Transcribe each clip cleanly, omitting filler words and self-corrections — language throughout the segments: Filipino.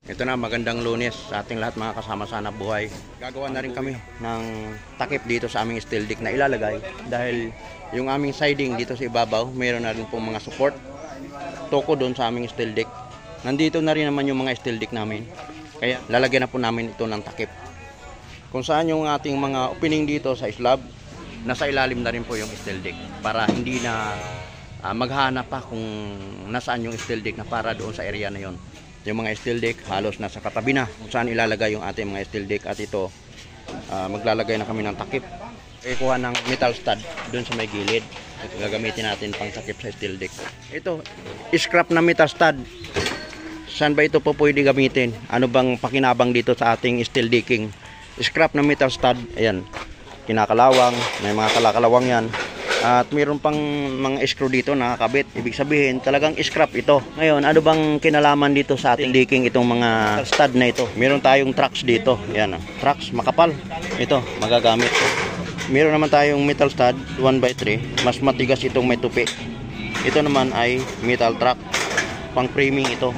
Ito na, magandang Lunes sa ating lahat mga kasama sa buhay. Gagawa na rin kami ng takip dito sa aming steel deck na ilalagay dahil yung aming siding dito sa ibabaw, mayroon na rin pong mga support toko doon sa aming steel deck. Nandito na rin naman yung mga steel deck namin. Kaya lalagyan na po namin ito ng takip. Kung saan yung ating mga opening dito sa slab, nasa ilalim na rin po yung steel deck para hindi na maghanap pa kung nasaan yung steel deck na para doon sa area na yon. Yung mga steel deck halos nasa katabi na kung saan ilalagay yung ating mga steel deck, at ito maglalagay na kami ng takip. Kuha ng metal stud doon sa may gilid. Ito gagamitin natin pang takip sa steel deck. Ito, scrap na metal stud. Saan ba ito po pwede gamitin? Ano bang pakinabang dito sa ating steel decking? Scrap na metal stud, ayan, kinakalawang, may mga kalakalawang yan. At mayroon pang mga screw dito nakakabit. Ibig sabihin talagang scrap ito. Ngayon, ano bang kinalaman dito sa ating decking itong mga stud na ito? Meron tayong trucks dito. Yan, trucks makapal. Ito, magagamit. Meron naman tayong metal stud 1x3. Mas matigas itong may tupi. Ito naman ay metal truck. Pang framing ito.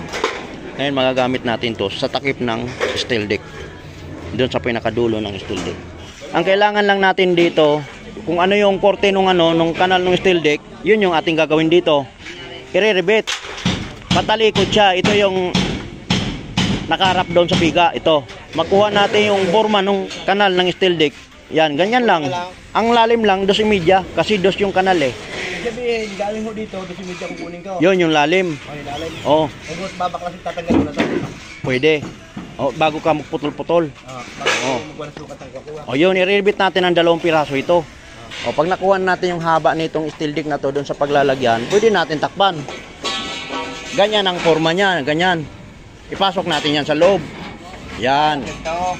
Ngayon, magagamit natin to sa takip ng steel deck. Doon sa pinakadulo ng steel deck. Ang kailangan lang natin dito, kung ano yung korte nung kanal ng steel deck, yun yung ating gagawin dito. I-rebit. Patalikod siya. Ito yung nakaharap doon sa piga. Ito. Makuha natin yung forma nung kanal ng steel deck. Yan, ganyan lang. Ang lalim lang, 2.5 kasi 2 yung kanal eh. Sabihin, galing mo dito, 2.5 kukunin ko. Yun yung lalim. Oh, yung lalim. Oo. Huwag babaklasin, tatanggal mo na ito. Pwede. Oh, bago ka magputol-putol. Bago magbuwan sukat ang kakuha. O yun, i-rebit natin ng 2 piraso ito. O pag nakuha natin yung haba nitong steel deck na to doon sa paglalagyan, pwede natin takpan. Ganyan ang forma niya, ganyan. Ipasok natin yan sa loob. Yan.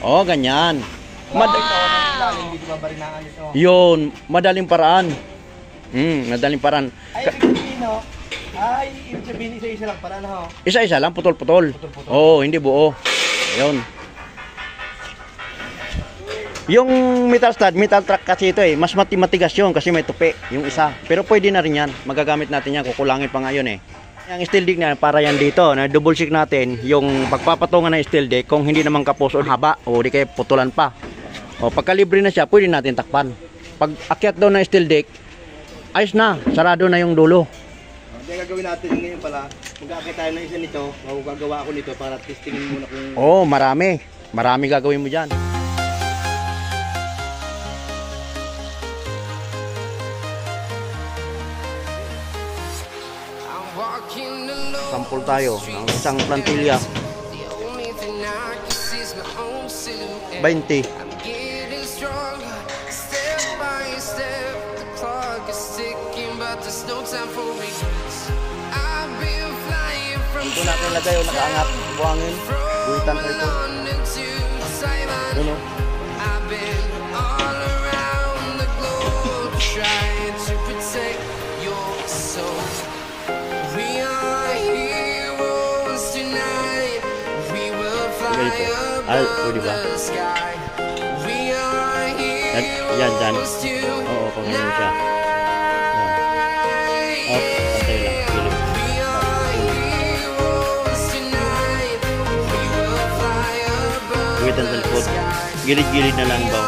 O, ganyan. Yun, madaling paraan. Madaling paraan. Ay, ibig sabihin isa-isa lang para na ho. Isa-isa lang, putol-putol. Oo, hindi buo. Yun. Yung metal stud, metal truck kasi ito eh, mas matigas yun kasi may tupi yung isa. Pero pwede na rin yan, magagamit natin yan, kukulangin pa nga yun eh. Yung steel deck na para yan dito, na double check natin yung pagpapatungan ng steel deck kung hindi naman kapos o haba o di kaya putulan pa. O pagkalibre na siya, pwede natin takpan. Pag akyat daw ng steel deck, ayos na, sarado na yung dulo. Hindi gagawin natin ngayon pala, mag-aakit tayo ng isa nito, magagawa ako nito para testingin muna kung... Oo, marami gagawin mo dyan. Sampol tayo ng isang plantilla. 20. Ito natin lagay o nakaangat. Buhangin. Buhitan sa ito. Doon o. Ay, pwede ba? Yan, dyan. Oo, kung ganyan siya. Yan. Oh, pantay lang. Gilid. Buwitan sa likod. Gilid-gilid na lang ba?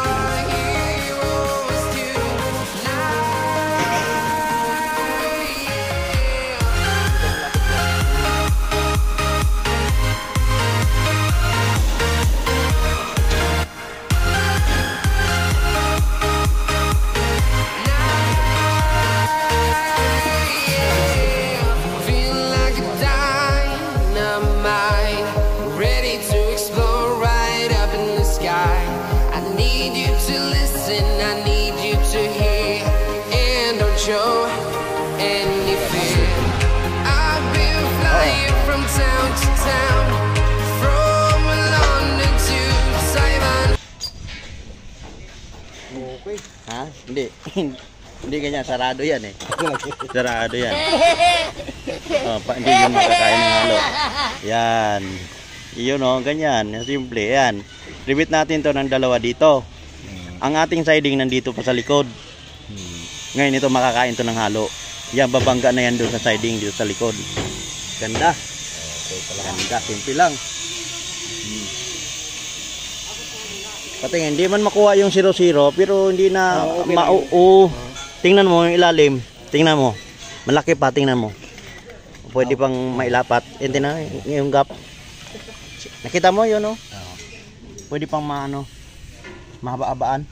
Ha? Hindi. Hindi ganyan, sarado yan eh. Sarado yan. Oh, hindi yun makakain ng halo. Yan. Iyon o, ganyan. Simple, yan. Ribit natin to ng 2 dito. Ang ating siding nandito pa sa likod. Ngayon ito makakain to ng halo. Yan, babangga na yan doon sa siding dito sa likod. Ganda. Ganda, simple lang. Patingin, hindi man makuha yung 0-0 pero hindi na Okay lang. tingnan mo yung ilalim. Tingnan mo. Malaki pa, tingnan mo. Pwede pang mailapat. Hindi na yung gap. Nakita mo yun, oh? Pwede pang mahaba-habaan.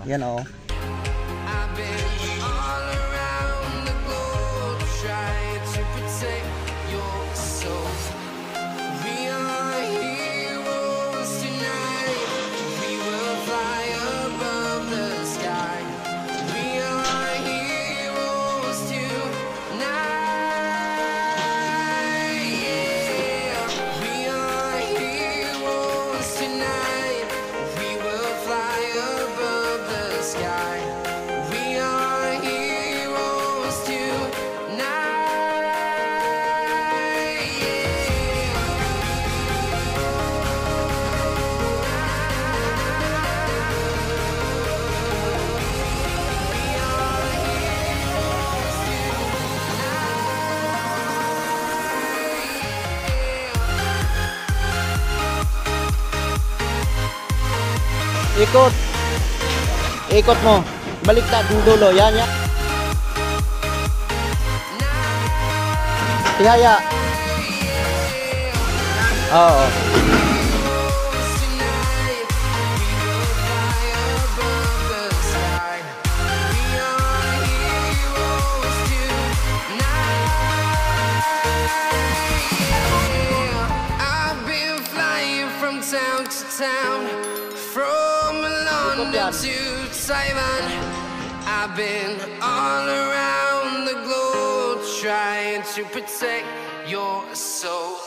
Yan, oh. I've been all around the globe trying to protect your soul. We are heroes tonight. We will fly above the sky. We are heroes tonight. Yeah. We are heroes tonight. We will fly above the sky. We are heroes tonight. Ikot. Ikot mo. Baliktad yung dulo. Yan, yan. Tihaya. Oo. Town to town, from London to Taiwan. I've been all around the globe trying to protect your soul.